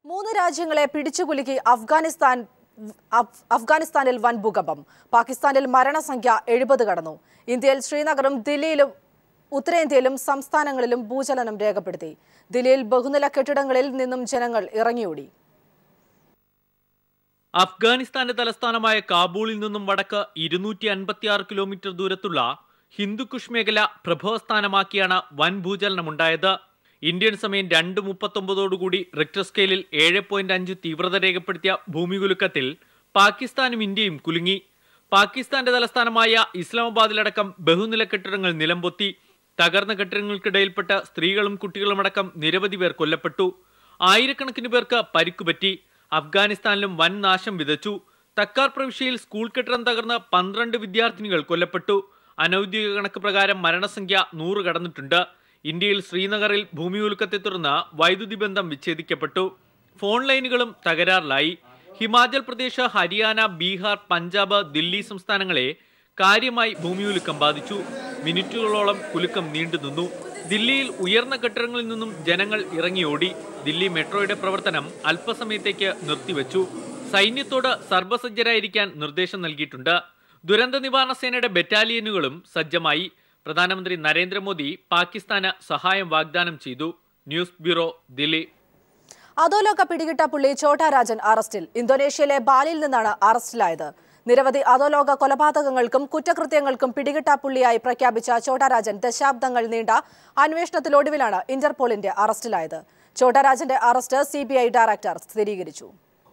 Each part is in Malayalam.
മൂന്ന് രാജ്യങ്ങളെ പിടിച്ചുകുലുക്കി അഫ്ഗാനിസ്ഥാനിൽ വൻ ഭൂകമ്പം. പാകിസ്ഥാനിൽ മരണസംഖ്യ 70 കടന്നു. ഇന്ത്യയിൽ ശ്രീനഗറും ദില്ലിയിലും ഉത്തരേന്ത്യയിലും സംസ്ഥാനങ്ങളിലും ഭൂചലനം രേഖപ്പെടുത്തി. ദില്ലിയിൽ ബഹുനില കെട്ടിടങ്ങളിൽ നിന്നും ജനങ്ങൾ ഇറങ്ങിയോടി. അഫ്ഗാനിസ്ഥാന്റെ തലസ്ഥാനമായ കാബൂളിൽ നിന്നും വടക്ക് 256 കിലോമീറ്റർ ദൂരത്തുള്ള ഹിന്ദുക്കുഷ് മേഖല പ്രഭവസ്ഥാനമാക്കിയാണ് വൻ ഭൂചലനമുണ്ടായത്. ഇന്ത്യൻ സമയം 2:39 റിക്ടർ സ്കെയിലിൽ 7.5 തീവ്രത രേഖപ്പെടുത്തിയ ഭൂമികുലുക്കത്തിൽ പാകിസ്ഥാനും ഇന്ത്യയും കുലുങ്ങി. പാകിസ്ഥാന്റെ തലസ്ഥാനമായ ഇസ്ലാമാബാദിലടക്കം ബഹുനില കെട്ടിടങ്ങൾ നിലംപൊത്തി. തകർന്ന കെട്ടിടങ്ങൾക്കിടയിൽപ്പെട്ട സ്ത്രീകളും കുട്ടികളുമടക്കം നിരവധി പേർ കൊല്ലപ്പെട്ടു. ആയിരക്കണക്കിന് പേർക്ക് പരിക്കുപറ്റി. അഫ്ഗാനിസ്ഥാനിലും വൻ നാശം വിതച്ചു. തക്കാർ പ്രവിശ്യയിൽ സ്കൂൾ കെട്ടിടം തകർന്ന് 12 വിദ്യാർത്ഥിനികൾ കൊല്ലപ്പെട്ടു. അനൌദ്യോഗിക കണക്ക് പ്രകാരം മരണസംഖ്യ 100 കടന്നിട്ടുണ്ട്. ഇന്ത്യയിൽ ശ്രീനഗറിൽ ഭൂമികുലുക്കത്തെ തുടർന്ന് വൈദ്യുതി ബന്ധം വിച്ഛേദിക്കപ്പെട്ടു. ഫോൺ ലൈനുകളും തകരാറിലായി. ഹിമാചൽ പ്രദേശ്, ഹരിയാന, ബീഹാർ, പഞ്ചാബ്, ദില്ലി സംസ്ഥാനങ്ങളെ കാര്യമായി ഭൂമികുലുക്കം ബാധിച്ചു. മിനിറ്റുകളോളം കുലുക്കം നീണ്ടുനിന്നു. ദില്ലിയിൽ ഉയർന്ന കെട്ടിടങ്ങളിൽ നിന്നും ജനങ്ങൾ ഇറങ്ങിയോടി. ദില്ലി മെട്രോയുടെ പ്രവർത്തനം അല്പസമയത്തേക്ക് നിർത്തിവെച്ചു. സൈന്യത്തോട് സർവ്വസജ്ജരായിരിക്കാൻ നിർദ്ദേശം നൽകിയിട്ടുണ്ട്. ദുരന്ത നിവാരണ സേനയുടെ ബറ്റാലിയനുകളും സജ്ജമായി. പ്രധാനമന്ത്രി നരേന്ദ്രമോദി പാകിസ്ഥാന് സഹായം വാഗ്ദാനം ചെയ്തു. News bureau, Delhi. അധോലോക പിടികിട്ട പുള്ളി ഛോട്ടാ രാജൻ അറസ്റ്റിൽ. ഇന്തോനേഷ്യയിലെ ബാലിയിൽ നിന്നാണ് അറസ്റ്റിലായത്. നിരവധി അധോലോക കൊലപാതകങ്ങൾക്കും കുറ്റകൃത്യങ്ങൾക്കും പിടികിട്ട പുള്ളിയായി പ്രഖ്യാപിച്ച ഛോട്ടാ രാജൻ ദശാബ്ദങ്ങൾ നീണ്ട അന്വേഷണത്തിലൊടുവിലാണ് ഇന്റർപോളിന്റെ അറസ്റ്റിലായത്. ഛോട്ടാ രാജന്റെ അറസ്റ്റ് CBI ഡയറക്ടർ സ്ഥിരീകരിച്ചു.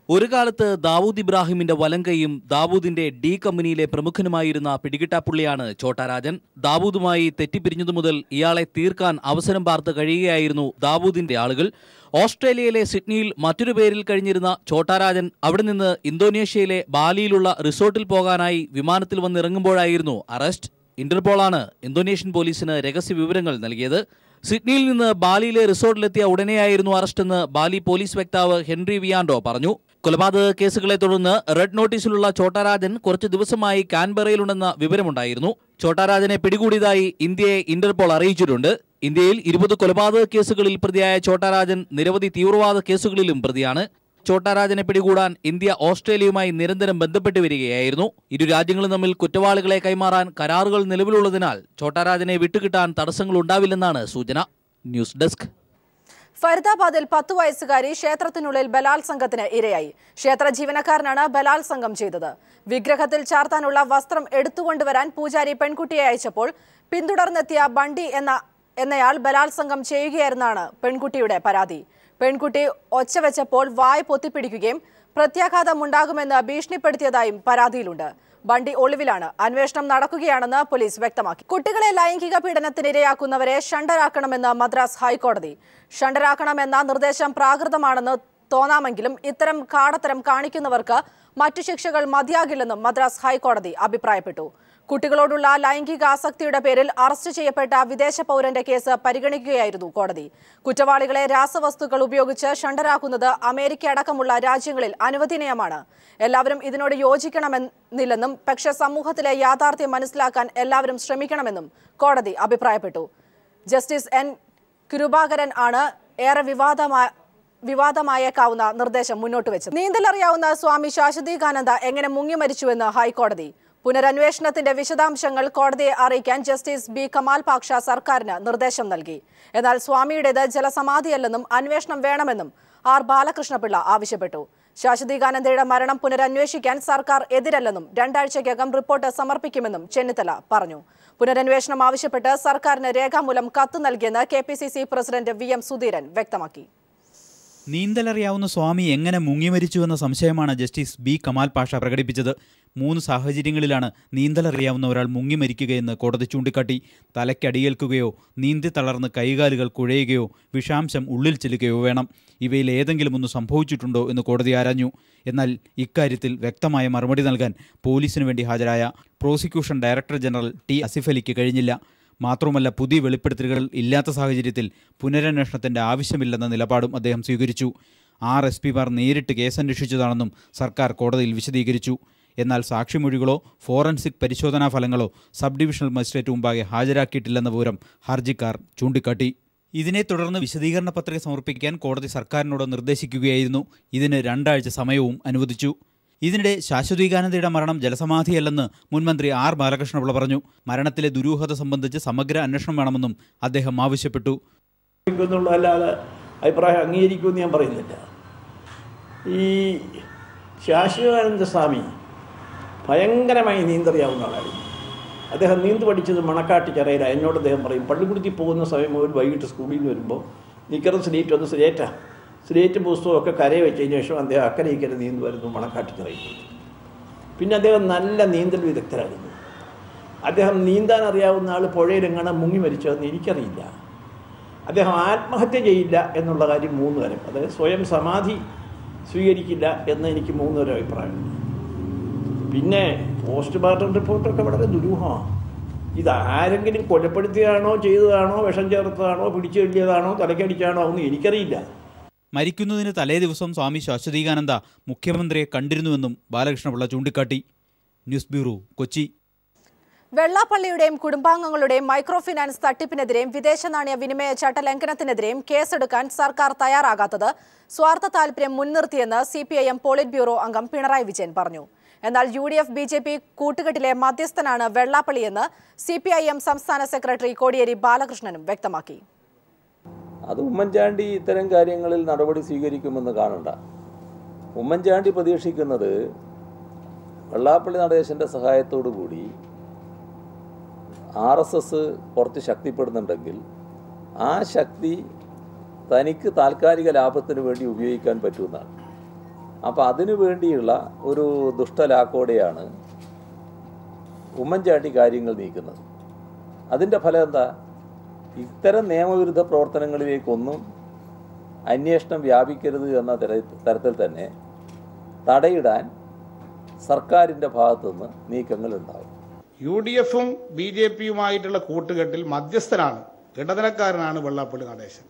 ഒരു കാലത്ത് ദാവൂദ് ഇബ്രാഹിമിന്റെ വലങ്കയും ദാവൂദിന്റെ ഡി കമ്പനിയിലെ പ്രമുഖനുമായിരുന്ന പിടികിട്ടാപ്പുള്ളിയാണ് ഛോട്ടാ രാജൻ. ദാവൂദുമായി തെറ്റിപ്പിരിഞ്ഞതു മുതൽ ഇയാളെ തീർക്കാൻ അവസരം പാർത്ത് കഴിയുകയായിരുന്നു ദാവൂദിന്റെ ആളുകൾ. ഓസ്ട്രേലിയയിലെ സിഡ്നിയിൽ മറ്റൊരു പേരിൽ കഴിഞ്ഞിരുന്ന ഛോട്ടാ രാജൻ അവിടെ നിന്ന് ഇന്തോനേഷ്യയിലെ ബാലിയിലുള്ള റിസോർട്ടിൽ പോകാനായി വിമാനത്തിൽ വന്നിറങ്ങുമ്പോഴായിരുന്നു അറസ്റ്റ്. ഇന്റർപോളാണ് ഇന്തോനേഷ്യൻ പോലീസിന് രഹസ്യ വിവരങ്ങൾ നൽകിയത്. സിഡ്നിയിൽ നിന്ന് ബാലിയിലെ റിസോർട്ടിലെത്തിയ ഉടനെയായിരുന്നു അറസ്റ്റെന്ന് ബാലി പോലീസ് വക്താവ് ഹെൻറി വിയാൻഡോ പറഞ്ഞു. കൊലപാതക കേസുകളെ തുടർന്ന് റെഡ് നോട്ടീസിലുള്ള ഛോട്ടാ രാജൻ കുറച്ചു ദിവസമായി കാൻബറയിലുണ്ടെന്ന വിവരമുണ്ടായിരുന്നു. ഛോട്ടാ രാജനെ പിടികൂടിയതായി ഇന്ത്യയെ ഇന്റർപോൾ അറിയിച്ചിട്ടുണ്ട്. ഇന്ത്യയിൽ 20 കൊലപാതക കേസുകളിൽ പ്രതിയായ ഛോട്ടാ രാജൻ നിരവധി തീവ്രവാദ കേസുകളിലും പ്രതിയാണ്. ഛോട്ടാ രാജനെ പിടികൂടാൻ ഇന്ത്യ ഓസ്ട്രേലിയയുമായി നിരന്തരം ബന്ധപ്പെട്ട് വരികയായിരുന്നു. ഇരു രാജ്യങ്ങളും തമ്മിൽ കുറ്റവാളികളെ കൈമാറാൻ കരാറുകൾ നിലവിലുള്ളതിനാൽ ഛോട്ടാ രാജനെ വിട്ടുകിട്ടാൻ തടസ്സങ്ങളുണ്ടാവില്ലെന്നാണ് സൂചന. News desk. ഫരീദാബാദിൽ 10 വയസ്സുകാരി ക്ഷേത്രത്തിനുള്ളിൽ ബലാത്സംഗത്തിന് ഇരയായി. ക്ഷേത്ര ജീവനക്കാരനാണ് ബലാത്സംഗം ചെയ്തത്. വിഗ്രഹത്തിൽ ചാർത്താനുള്ള വസ്ത്രം എടുത്തുകൊണ്ടുവരാൻ പൂജാരി പെൺകുട്ടിയെ അയച്ചപ്പോൾ പിന്തുടർന്നെത്തിയ ബണ്ടി എന്നയാൾ ബലാത്സംഗം ചെയ്യുകയായിരുന്നാണ് പെൺകുട്ടിയുടെ പരാതി. പെൺകുട്ടി ഒച്ചവെച്ചപ്പോൾ വായ് പൊത്തിപ്പിടിക്കുകയും പ്രത്യാഘാതമുണ്ടാകുമെന്ന് ഭീഷണിപ്പെടുത്തിയതായും പരാതിയിലുണ്ട്. ബണ്ടി ഒളിവിലാണ്. അന്വേഷണം നടക്കുകയാണെന്ന് പോലീസ് വ്യക്തമാക്കി. കുട്ടികളെ ലൈംഗിക പീഡനത്തിനിരയാക്കുന്നവരെ ഷണ്ടറാക്കണമെന്ന് മദ്രാസ് ഹൈക്കോടതി. ഷണ്ടറാക്കണമെന്ന നിർദ്ദേശം പ്രാകൃതമാണെന്ന് തോന്നാമെങ്കിലും ഇത്തരം കാടത്തരം കാണിക്കുന്നവർക്ക് മറ്റു ശിക്ഷകൾ മതിയാകില്ലെന്നും മദ്രാസ് ഹൈക്കോടതി അഭിപ്രായപ്പെട്ടു. കുട്ടികളോടുള്ള ലൈംഗിക ആസക്തിയുടെ പേരിൽ അറസ്റ്റ് ചെയ്യപ്പെട്ട വിദേശ പൗരന്റെ കേസ് പരിഗണിക്കുകയായിരുന്നു കോടതി. കുറ്റവാളികളെ രാസവസ്തുക്കൾ ഉപയോഗിച്ച് ഷണ്ടരാക്കുന്നത് അമേരിക്ക അടക്കമുള്ള രാജ്യങ്ങളിൽ അനുവദനീയമാണ്. എല്ലാവരും ഇതിനോട് യോജിക്കണമെന്നില്ലെന്നും പക്ഷേ സമൂഹത്തിലെ യാഥാർത്ഥ്യം മനസ്സിലാക്കാൻ എല്ലാവരും ശ്രമിക്കണമെന്നും കോടതി അഭിപ്രായപ്പെട്ടു. Justice N. കൃപാകരൻ ആണ് ഏറെ വിവാദമായേക്കാവുന്ന നിർദ്ദേശം മുന്നോട്ട് വെച്ചത്. നീന്തലറിയാവുന്ന സ്വാമി ശാശ്വതീകാനന്ദ എങ്ങനെ മുങ്ങി മരിച്ചുവെന്ന് ഹൈക്കോടതി. പുനരന്വേഷണത്തിന്റെ വിശദാംശങ്ങൾ കോടതിയെ അറിയിക്കാൻ ജസ്റ്റിസ് B. കമാൽ പാക്ഷ സർക്കാരിന് നിർദ്ദേശം നൽകി. എന്നാൽ സ്വാമിയുടേത് ജലസമാധിയല്ലെന്നും അന്വേഷണം വേണമെന്നും R. ബാലകൃഷ്ണപിള്ള ആവശ്യപ്പെട്ടു. ശാശ്വതീകാനന്ദയുടെ മരണം പുനരന്വേഷിക്കാൻ സർക്കാർ എതിരല്ലെന്നും 2 ആഴ്ചയ്ക്കകം റിപ്പോർട്ട് സമർപ്പിക്കുമെന്നും ചെന്നിത്തല പറഞ്ഞു. പുനരന്വേഷണം ആവശ്യപ്പെട്ട് സർക്കാരിന് രേഖാമൂലം കത്ത് നൽകിയെന്ന് KPCC പ്രസിഡന്റ് VM സുധീരൻ വ്യക്തമാക്കി. നീന്തലറിയാവുന്ന സ്വാമി എങ്ങനെ മുങ്ങിമരിച്ചുവെന്ന സംശയമാണ് ജസ്റ്റിസ് B. കമാൽ പാഷ പ്രകടിപ്പിച്ചത്. 3 സാഹചര്യങ്ങളിലാണ് നീന്തലറിയാവുന്ന ഒരാൾ മുങ്ങിമരിക്കുകയെന്ന് കോടതി ചൂണ്ടിക്കാട്ടി. തലയ്ക്കടിയേൽക്കുകയോ നീന്തി തളർന്ന് കൈകാലുകൾ കുഴയുകയോ വിഷാംശം ഉള്ളിൽ ചെല്ലുകയോ വേണം. ഇവയിൽ ഏതെങ്കിലും ഒന്ന് സംഭവിച്ചിട്ടുണ്ടോ എന്ന് കോടതി ആരാഞ്ഞു. എന്നാൽ ഇക്കാര്യത്തിൽ വ്യക്തമായ മറുപടി നൽകാൻ പോലീസിനു വേണ്ടി ഹാജരായ prosecution director general T. Asif അലിക്ക് കഴിഞ്ഞില്ല. മാത്രമല്ല, പുതിയ വെളിപ്പെടുത്തലുകൾ ഇല്ലാത്ത സാഹചര്യത്തിൽ പുനരന്വേഷണത്തിൻ്റെ ആവശ്യമില്ലെന്ന നിലപാടും അദ്ദേഹം സ്വീകരിച്ചു. 6 SP-മാർ നേരിട്ട് കേസന്വേഷിച്ചതാണെന്നും സർക്കാർ കോടതിയിൽ വിശദീകരിച്ചു. എന്നാൽ സാക്ഷിമൊഴികളോ ഫോറൻസിക് പരിശോധനാ ഫലങ്ങളോ സബ് ഡിവിഷണൽ മജിസ്ട്രേറ്റ് മുമ്പാകെ ഹാജരാക്കിയിട്ടില്ലെന്ന വിവരം ഹർജിക്കാർ ചൂണ്ടിക്കാട്ടി. ഇതിനെ തുടർന്ന് വിശദീകരണ പത്രിക സമർപ്പിക്കാൻ കോടതി സർക്കാരിനോട് നിർദ്ദേശിക്കുകയായിരുന്നു. ഇതിന് 2 ആഴ്ച സമയവും അനുവദിച്ചു. ഇതിനിടെ ശാശ്വതീകാനന്ദയുടെ മരണം ജലസമാധിയല്ലെന്ന് മുൻമന്ത്രി ആർ ബാലകൃഷ്ണപിള്ള പറഞ്ഞു. മരണത്തിലെ ദുരൂഹത സംബന്ധിച്ച് സമഗ്ര അന്വേഷണം വേണമെന്നും അദ്ദേഹം ആവശ്യപ്പെട്ടു. അല്ലാതെ അഭിപ്രായം അംഗീകരിക്കുമെന്ന് ഞാൻ പറയുന്നില്ല. ഈ ശാശ്വതാനന്ദ സ്വാമി ഭയങ്കരമായി നീന്തറിയാവുന്ന ആളായിരുന്നു. അദ്ദേഹം നീന്ത് പഠിച്ചത് മണക്കാട്ടിക്കരയില. എന്നോട് അദ്ദേഹം പറയും, പള്ളിക്കുടുത്തി പോകുന്ന സമയം മുതൽ വൈകിട്ട് സ്കൂളിൽ നിന്ന് വരുമ്പോൾ നിക്കറും സ്ലേറ്റ് ഒന്ന് സ്ലേറ്റ് പുസ്തകമൊക്കെ കരയെ വെച്ചതിന് ശേഷം അദ്ദേഹം അക്കരയ്ക്കര നീന്ത് വരുന്നു മണക്കാട്ടിക്കരയിൽ. പിന്നെ അദ്ദേഹം നല്ല നീന്തൽ വിദഗ്ധരായിരുന്നു. അദ്ദേഹം നീന്താൻ അറിയാവുന്ന ആൾ പുഴയിലെങ്ങനെ മുങ്ങി മരിച്ചതെന്ന് എനിക്കറിയില്ല. അദ്ദേഹം ആത്മഹത്യ ചെയ്യില്ല എന്നുള്ള കാര്യം 3 തരം, അതായത് സ്വയം സമാധി സ്വീകരിക്കില്ല എന്ന് എനിക്ക് 3 തരം അഭിപ്രായമുണ്ട്. പിന്നെ പോസ്റ്റ്മോർട്ടം റിപ്പോർട്ടൊക്കെ വളരെ ദുരൂഹമാണ്. ഇത് ആരെങ്കിലും കൊലപ്പെടുത്തിയതാണോ, ചെയ്തതാണോ, വിഷം ചേർത്തതാണോ, പിടിച്ചു കെട്ടിയതാണോ, തലക്കടിച്ചാണോ ഒന്നും എനിക്കറിയില്ല. മരിക്കുന്നതിന് തലേ ദിവസം സ്വാമി ശാശ്വതീകാനന്ദ മുഖ്യമന്ത്രിയെ കണ്ടിരുന്നുവെന്നും ബാലകൃഷ്ണപിള്ള ചൂണ്ടിക്കാട്ടി. News bureau, Kochi. വെള്ളാപ്പള്ളിയുടെയും കുടുംബാംഗങ്ങളുടെയും മൈക്രോ ഫിനാൻസ് തട്ടിപ്പിനെതിരെയും വിദേശ നാണയ വിനിമയ ചട്ടലംഘനത്തിനെതിരെയും കേസെടുക്കാൻ സർക്കാർ തയ്യാറാകാത്തത് സ്വാർത്ഥ താൽപര്യം മുൻനിർത്തിയെന്ന് CPIM പോളിറ്റ് ബ്യൂറോ അംഗം പിണറായി വിജയൻ പറഞ്ഞു. എന്നാൽ UDF BJP കൂട്ടുകെട്ടിലെ മധ്യസ്ഥനാണ് വെള്ളാപ്പള്ളിയെന്ന് CPIM സംസ്ഥാന സെക്രട്ടറി കോടിയേരി ബാലകൃഷ്ണനും വ്യക്തമാക്കി. അത് ഉമ്മൻചാണ്ടി ഇത്തരം കാര്യങ്ങളിൽ നടപടി സ്വീകരിക്കുമെന്ന് കാണണ്ട. ഉമ്മൻചാണ്ടി പ്രതീക്ഷിക്കുന്നത് വെള്ളാപ്പള്ളി നടേശൻ്റെ സഹായത്തോടു കൂടി RSS കുറച്ച് ശക്തിപ്പെടുന്നുണ്ടെങ്കിൽ ആ ശക്തി തനിക്ക് താൽക്കാലിക ലാഭത്തിന് വേണ്ടി ഉപയോഗിക്കാൻ പറ്റുന്നതാണ്. അപ്പോൾ അതിനു വേണ്ടിയുള്ള ഒരു ദുഷ്ടലാക്കോടെയാണ് ഉമ്മൻചാണ്ടി കാര്യങ്ങൾ നീക്കുന്നത്. അതിൻ്റെ ഫലം എന്താ? ഇത്തരം നിയമവിരുദ്ധ പ്രവർത്തനങ്ങളിലേക്കൊന്നും അന്വേഷണം വ്യാപിക്കരുത് എന്ന തരത്തിൽ തന്നെ തടയിടാൻ സർക്കാരിൻ്റെ ഭാഗത്തുനിന്ന് നീക്കങ്ങൾ ഉണ്ടാകും. UDFും BJPയുമായിട്ടുള്ള കൂട്ടുകെട്ടിൽ മധ്യസ്ഥനാണ്, ഇടനിലക്കാരനാണ് വെള്ളാപ്പള്ളി നടേശൻ.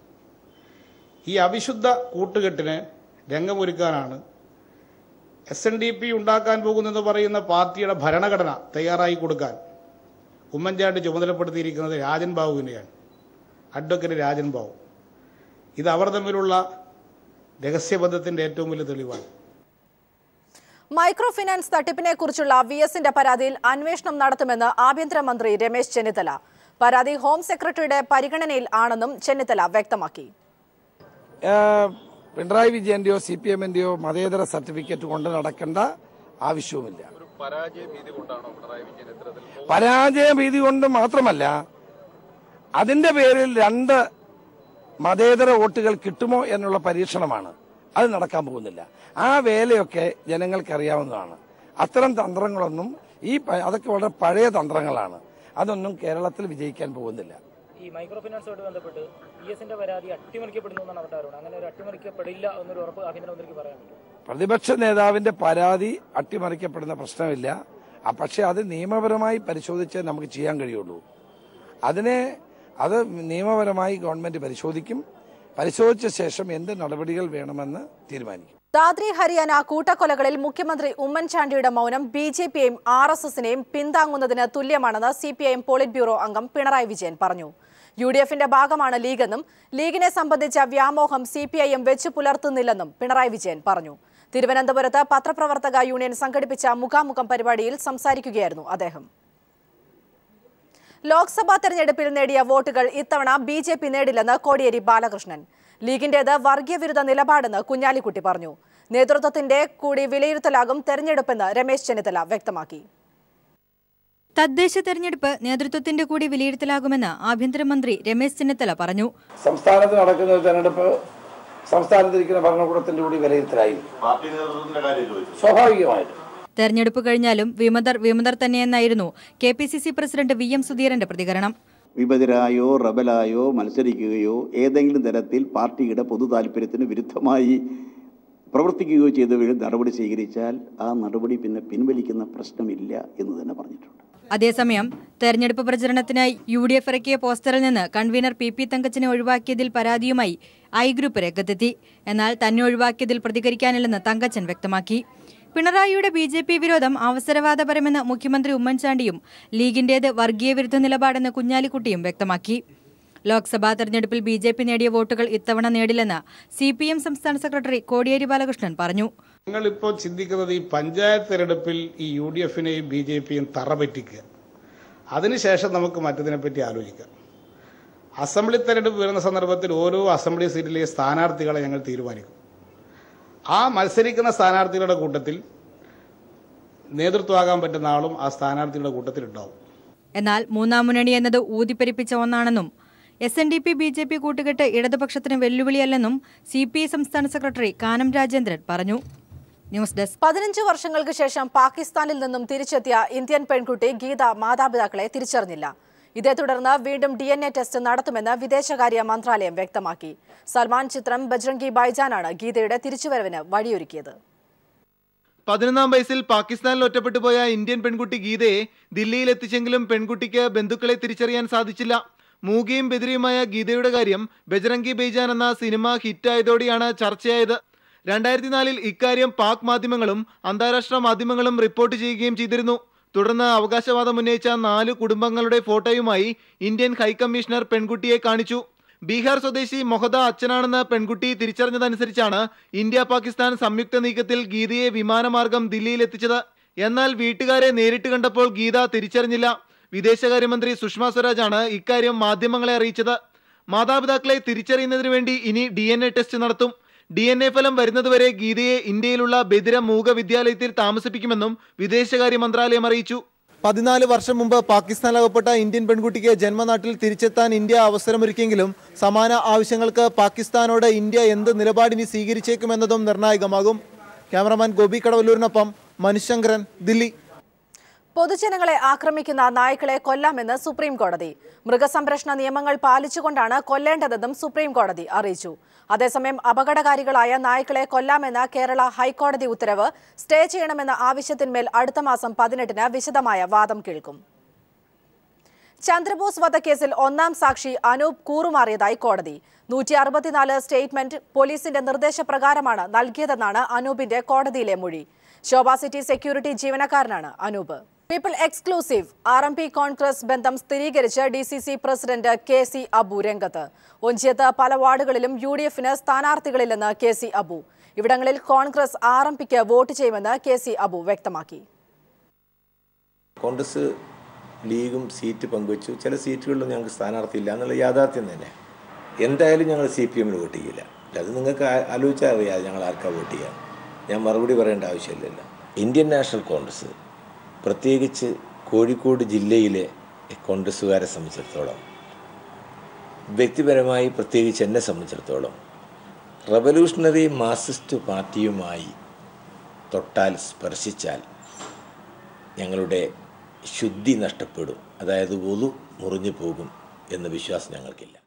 ഈ അവിശുദ്ധ കൂട്ടുകെട്ടിന് രംഗമൊരുക്കാനാണ് SNDP ഉണ്ടാക്കാൻ പോകുന്നെന്ന് പറയുന്ന പാർട്ടിയുടെ ഭരണഘടന തയ്യാറായി കൊടുക്കാൻ ഉമ്മൻചാണ്ടി ചുമതലപ്പെടുത്തിയിരിക്കുന്നത് രാജൻ ബാബുവിനെയാണ്, അഡ്വക്കേറ്റ് രാജൻ ബാബു. ഇത് അവർ തമ്മിലുള്ള രഹസ്യബന്ധത്തിൻ്റെ ഏറ്റവും വലിയ തെളിവാണ്. മൈക്രോ ഫിനാൻസ് തട്ടിപ്പിനെ കുറിച്ചുള്ള VSന്റെ പരാതിയിൽ അന്വേഷണം നടത്തുമെന്ന് ആഭ്യന്തരമന്ത്രി രമേശ് ചെന്നിത്തല. പരാതി ഹോം സെക്രട്ടറിയുടെ പരിഗണനയിൽ ആണെന്നും ചെന്നിത്തല വ്യക്തമാക്കി. പിണറായി വിജയന്റെയോ CPMന്റെയോ മതേതര സർട്ടിഫിക്കറ്റ് കൊണ്ട് നടക്കേണ്ട ആവശ്യവുമില്ല. പരാജയ ഭീതി കൊണ്ട് മാത്രമല്ല, അതിന്റെ പേരിൽ 2 മതേതര വോട്ടുകൾ കിട്ടുമോ എന്നുള്ള പരീക്ഷണമാണ്. അത് നടക്കാൻ പോകുന്നില്ല. ആ വേലയൊക്കെ ജനങ്ങൾക്കറിയാവുന്നതാണ്. അത്തരം തന്ത്രങ്ങളൊന്നും അതൊക്കെ വളരെ പഴയ തന്ത്രങ്ങളാണ്. അതൊന്നും കേരളത്തിൽ വിജയിക്കാൻ പോകുന്നില്ല. ഈ മൈക്രോ ഫിനാൻസുമായിട്ട് ബന്ധപ്പെട്ട് VSന്റെ പരാതി അട്ടിമറിക്കപ്പെടുന്നു എന്നാണ് അവരുടെ ആരോപണം. അങ്ങനെ ഒരു അട്ടിമറിക്കപ്പെടില്ല എന്നൊരു ഉറപ്പ് ആഭ്യന്തരമന്ത്രിക്ക് പറയാൻ പറ്റും? പ്രതിപക്ഷ നേതാവിന്റെ പരാതി അട്ടിമറിക്കപ്പെടുന്ന പ്രശ്നമില്ല. പക്ഷെ അത് നിയമപരമായി പരിശോധിച്ചേ നമുക്ക് ചെയ്യാൻ കഴിയുള്ളൂ. അത് നിയമപരമായി ഗവൺമെന്റ് പരിശോധിക്കും. പരിശോധിച്ച ശേഷം എന്ത് നടപടികൾ വേണമെന്ന് തീരുമാനിക്കും. ദാദ്രി ഹരിയാന കൂട്ടക്കൊലകളിൽ മുഖ്യമന്ത്രി ഉമ്മൻചാണ്ടിയുടെ മൗനം BJPയെയും RSSനെയും പിന്താങ്ങുന്നതിന് തുല്യമാണെന്ന് CPIM പോളിറ്റ് ബ്യൂറോ അംഗം പിണറായി വിജയൻ പറഞ്ഞു. UDFന്റെ ഭാഗമാണ് ലീഗെന്നും ലീഗിനെ സംബന്ധിച്ച വ്യാമോഹം CPIM വെച്ചു പുലർത്തുന്നില്ലെന്നും പിണറായി വിജയൻ പറഞ്ഞു. തിരുവനന്തപുരത്ത് പത്രപ്രവർത്തക യൂണിയൻ സംഘടിപ്പിച്ച മുഖാമുഖം പരിപാടിയിൽ സംസാരിക്കുകയായിരുന്നു അദ്ദേഹം. ലോക്സഭാ തെരഞ്ഞെടുപ്പിൽ നേടിയ വോട്ടുകൾ ഇത്തവണ BJP നേടില്ലെന്ന് കോടിയേരി ബാലകൃഷ്ണൻ. ലീഗിന്റേത് വർഗീയവിരുദ്ധ നിലപാടെന്ന് കുഞ്ഞാലിക്കുട്ടി പറഞ്ഞു. നേതൃത്വത്തിന്റെ കൂടി വിലയിരുത്തലാകും തെരഞ്ഞെടുപ്പെന്ന് രമേശ് ചെന്നിത്തല വ്യക്തമാക്കി. തദ്ദേശ തെരഞ്ഞെടുപ്പ് നേതൃത്വത്തിന്റെ കൂടി വിലയിരുത്തലാകുമെന്ന് ആഭ്യന്തരമന്ത്രി രമേശ് ചെന്നിത്തല പറഞ്ഞു. സംസ്ഥാനത്ത് നടക്കുന്ന തെരഞ്ഞെടുപ്പ് സംസ്ഥാനത്തിരിക്കുന്ന ഭരണകൂടത്തിന്റെ കൂടി വിലയിരുത്തലായി സ്വാഭാവികമായിട്ടും. തെരഞ്ഞെടുപ്പ് കഴിഞ്ഞാലും വിമതർ തന്നെയെന്നായിരുന്നു KPCC പ്രസിഡന്റ് VM സുധീരന്റെ പ്രതികരണം. വിമതരായോ റബലായോ മത്സരിക്കുകയോ ഏതെങ്കിലും തരത്തിൽ പാർട്ടിയുടെ പൊതു താല്പര്യത്തിന് വിരുദ്ധമായി പ്രവർത്തിക്കുകയോ ചെയ്തവരിൽ നടപടി സ്വീകരിച്ചാൽ ആ നടപടി പിന്നെ പിൻവലിക്കുന്ന പ്രശ്നമില്ല എന്ന് തന്നെ പറഞ്ഞിട്ടുണ്ട്. അതേസമയം തെരഞ്ഞെടുപ്പ് പ്രചരണത്തിനായി UDF ഇറക്കിയ പോസ്റ്ററിൽ നിന്ന് കൺവീനർ PP തങ്കച്ചനെ ഒഴിവാക്കിയതിൽ പരാതിയുമായി I ഗ്രൂപ്പ് രംഗത്തെത്തി. എന്നാൽ തന്നെ ഒഴിവാക്കിയതിൽ പ്രതികരിക്കാനില്ലെന്ന് തങ്കച്ചൻ വ്യക്തമാക്കി. പിണറായിയുടെ BJP വിരോധം അവസരവാദപരമെന്ന് മുഖ്യമന്ത്രി ഉമ്മൻചാണ്ടിയും ലീഗിന്റേത് വർഗീയ വിരുദ്ധ നിലപാടെന്ന് കുഞ്ഞാലിക്കുട്ടിയും വ്യക്തമാക്കി. ലോക്സഭാ തെരഞ്ഞെടുപ്പിൽ BJP നേടിയ വോട്ടുകൾ ഇത്തവണ നേടില്ലെന്ന് CPM സംസ്ഥാന സെക്രട്ടറി കോടിയേരി ബാലകൃഷ്ണൻ പറഞ്ഞു. ഞങ്ങളിപ്പോൾ ചിന്തിക്കുന്നത് ഈ പഞ്ചായത്ത് തെരഞ്ഞെടുപ്പിൽ ഈ UDFനെയും BJPയും തറപറ്റിക്കുക, അതിനുശേഷം നമുക്ക് മറ്റതിനെപ്പറ്റി ആലോചിക്കാം. അസംബ്ലി തെരഞ്ഞെടുപ്പ് വരുന്ന സന്ദർഭത്തിൽ ഓരോ അസംബ്ലി സീറ്റിലെ സ്ഥാനാർത്ഥികളെ ഞങ്ങൾ തീരുമാനിക്കും. ആ മത്സരിക്കുന്ന സ്ഥാനാർത്ഥികളുടെ കൂട്ടത്തിൽ നേതൃത്വമാകാൻ പറ്റുന്ന ആളും ആ സ്ഥാനാർത്ഥികളുടെ കൂട്ടത്തിൽ ഉണ്ടാവും. എന്നാൽ മൂന്നാം മുന്നണി എന്നത് ഊതിപ്പെരിപ്പിച്ച ഒന്നാണെന്നും SNDP BJP കൂട്ടുകെട്ട് ഇടതുപക്ഷത്തിന് വെല്ലുവിളിയല്ലെന്നും CPI സംസ്ഥാന സെക്രട്ടറി കാനം രാജേന്ദ്രൻ പറഞ്ഞു. News desk. 15 വർഷങ്ങൾക്ക് ശേഷം പാകിസ്ഥാനിൽ നിന്നും തിരിച്ചെത്തിയ ഇന്ത്യൻ പെൺകുട്ടി ഗീത മാതാപിതാക്കളെ തിരിച്ചറിഞ്ഞില്ല. ഇതേ തുടർന്ന് വീണ്ടും DNA ടെസ്റ്റ് നടത്തുമെന്ന് വിദേശകാര്യ മന്ത്രാലയം വ്യക്തമാക്കി. സൽമാൻ ചിത്രം ബജ്രംഗി ബൈജാനാണ് ഗീതയുടെ തിരിച്ചുവരവിന് വഴിയൊരുക്കിയത്. 11-ാം വയസ്സിൽ പാകിസ്ഥാനിൽ ഒറ്റപ്പെട്ടു പോയ ഇന്ത്യൻ പെൺകുട്ടി ഗീതയെ ദില്ലിയിൽ എത്തിച്ചെങ്കിലും പെൺകുട്ടിക്ക് ബന്ധുക്കളെ തിരിച്ചറിയാൻ സാധിച്ചില്ല. മൂകയും ബദിരിയുമായ ഗീതയുടെ കാര്യം ബജ്രംഗി ബൈജാൻ എന്ന സിനിമ ഹിറ്റായതോടെയാണ് ചർച്ചയായത്. 2004-ൽ ഇക്കാര്യം പാക് മാധ്യമങ്ങളും അന്താരാഷ്ട്ര മാധ്യമങ്ങളും റിപ്പോർട്ട് ചെയ്യുകയും ചെയ്തിരുന്നു. തുടർന്ന് അവകാശവാദം ഉന്നയിച്ച 4 കുടുംബങ്ങളുടെ ഫോട്ടോയുമായി ഇന്ത്യൻ ഹൈക്കമ്മീഷണർ പെൺകുട്ടിയെ കാണിച്ചു. ബീഹാർ സ്വദേശി മൊഹദ അച്ഛനാണെന്ന് പെൺകുട്ടി തിരിച്ചറിഞ്ഞതനുസരിച്ചാണ് ഇന്ത്യ പാകിസ്ഥാൻ സംയുക്ത നീക്കത്തിൽ ഗീതയെ വിമാനമാർഗം ദില്ലിയിൽ എത്തിച്ചത്. എന്നാൽ വീട്ടുകാരെ നേരിട്ട് കണ്ടപ്പോൾ ഗീത തിരിച്ചറിഞ്ഞില്ല. വിദേശകാര്യമന്ത്രി സുഷമ സ്വരാജാണ് ഇക്കാര്യം മാധ്യമങ്ങളെ അറിയിച്ചത്. മാതാപിതാക്കളെ തിരിച്ചറിയുന്നതിന് വേണ്ടി ഇനി DNA ടെസ്റ്റ് നടത്തും. DNA ഫലം വരുന്നതുവരെ ഗീതയെ ഇന്ത്യയിലുള്ള ബദിര മൂക വിദ്യാലയത്തിൽ താമസിപ്പിക്കുമെന്നും വിദേശകാര്യ മന്ത്രാലയം അറിയിച്ചു. 14 വർഷം മുമ്പ് പാകിസ്ഥാനിലകപ്പെട്ട ഇന്ത്യൻ പെൺകുട്ടിക്ക് ജന്മനാട്ടിൽ തിരിച്ചെത്താൻ ഇന്ത്യ അവസരമൊരുക്കിയെങ്കിലും സമാന ആവശ്യങ്ങൾക്ക് പാകിസ്ഥാനോട് ഇന്ത്യ എന്ത് നിലപാടിനി സ്വീകരിച്ചേക്കുമെന്നതും നിർണായകമാകും. ക്യാമറമാൻ ഗോപി കടവല്ലൂരിനൊപ്പം മനുശങ്കരൻ, ദില്ലി. പൊതുജനങ്ങളെ ആക്രമിക്കുന്ന നായ്ക്കളെ കൊല്ലാമെന്ന് സുപ്രീം കോടതി. മൃഗസംരക്ഷണ നിയമങ്ങൾ പാലിച്ചുകൊണ്ടാണ് കൊല്ലേണ്ടതെന്നും സുപ്രീം കോടതി അറിയിച്ചു. അതേസമയം അപകടകാരികളായ നായ്ക്കളെ കൊല്ലാമെന്ന കേരള ഹൈക്കോടതി ഉത്തരവ് സ്റ്റേ ചെയ്യണമെന്ന ആവശ്യത്തിന്മേൽ അടുത്ത മാസം 18-ന് വിശദമായ വാദം കേൾക്കും. ചന്ദ്രബോസ് വധക്കേസിൽ 1-ാം സാക്ഷി അനൂപ് കൂറുമാറിയതായി കോടതി. 164 സ്റ്റേറ്റ്മെന്റ് പോലീസിന്റെ നിർദ്ദേശപ്രകാരമാണ് നൽകിയതെന്നാണ് അനൂപിന്റെ കോടതിയിലെ മൊഴി. ശോഭ സിറ്റി സെക്യൂരിറ്റി ജീവനക്കാരനാണ് Anoop. People exclusive RMP Congress ബന്ധം സ്ഥിരീകരിച്ച് DCC പ്രസിഡന്റ് KC അബു രംഗത്ത്. ഒഞ്ചിയത്ത് പല വാർഡുകളിലും UDFന് സ്ഥാനാർത്ഥികളില്ലെന്ന് KC അബു. ഇവിടങ്ങളിൽ കോൺഗ്രസ് RMPക്ക് വോട്ട് ചെയ്യുമെന്ന് KC അബു വ്യക്തമാക്കി. കോൺഗ്രസ് ലീഗും സീറ്റ് പങ്കുവച്ചു. ചില സീറ്റുകളിലും ഞങ്ങൾക്ക് സ്ഥാനാർത്ഥിയില്ല എന്നുള്ള യാഥാർത്ഥ്യം തന്നെ. എന്തായാലും ഞങ്ങൾ CPMന് വോട്ട് ചെയ്യില്ല. അത് നിങ്ങൾക്ക് ആലോചിച്ചാൽ അറിയാതെ ഞങ്ങൾ ആർക്കാ വോട്ട് ചെയ്യാൻ. ഞാൻ മറുപടി പറയേണ്ട ആവശ്യമില്ലല്ലോ. ഇന്ത്യൻ നാഷണൽ കോൺഗ്രസ്, പ്രത്യേകിച്ച് കോഴിക്കോട് ജില്ലയിലെ കോൺഗ്രസ്സുകാരെ സംബന്ധിച്ചിടത്തോളം, വ്യക്തിപരമായി പ്രത്യേകിച്ച് എന്നെ സംബന്ധിച്ചിടത്തോളം, റവല്യൂഷണറി മാർക്സിസ്റ്റ് പാർട്ടിയുമായി തൊട്ടാൽ സ്പർശിച്ചാൽ ഞങ്ങളുടെ ശുദ്ധി നഷ്ടപ്പെടും, അതായത് ഒതു മുറിഞ്ഞു പോകും എന്ന വിശ്വാസം ഞങ്ങൾക്കില്ല.